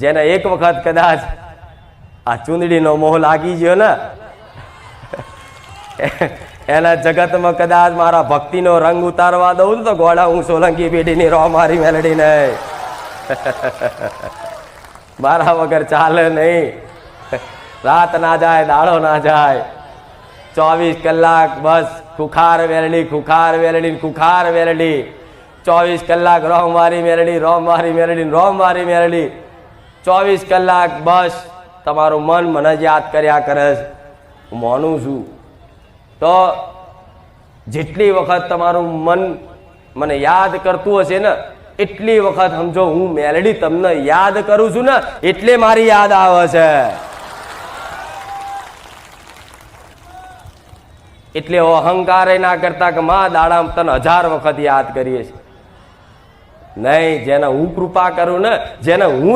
જેને એક વખત કદાચ આ ચૂંદડીનો મોહ લાગી ગયો ને એના જગતમાં કદાચ મારા ભક્તિનો રંગ ઉતારવા દઉં તો ગોળા હું સોલંકી પેઢીની રો મારી મેલડી નહીં. મારા વગર ચાલે નહીં. રાત ના જાય, દાડો ના જાય, 24 કલાક બસ ખુખાર વેલડી, ખુખાર વેલડી, ખુખાર વેલડી. 24 કલાક રોમ મારી મેલડી, રોમ મારી મેલડી, રોમ મારી મેલડી. 24 કલાક બસ તમારું મન મને જ યાદ કર્યા કરે છે. હું માનું છું. તો જેટલી વખત તમારું મન મને યાદ કરતું હશે ને એટલી વખત સમજો હું મેલડી તમને યાદ કરું છું ને એટલે મારી યાદ આવે છે. એટલે અહંકાર ના કરતા કે માં દાડામાં તને 1000 વખત યાદ કરીએ છીએ. નહીં, જેને હું કૃપા કરું ને, જેને હું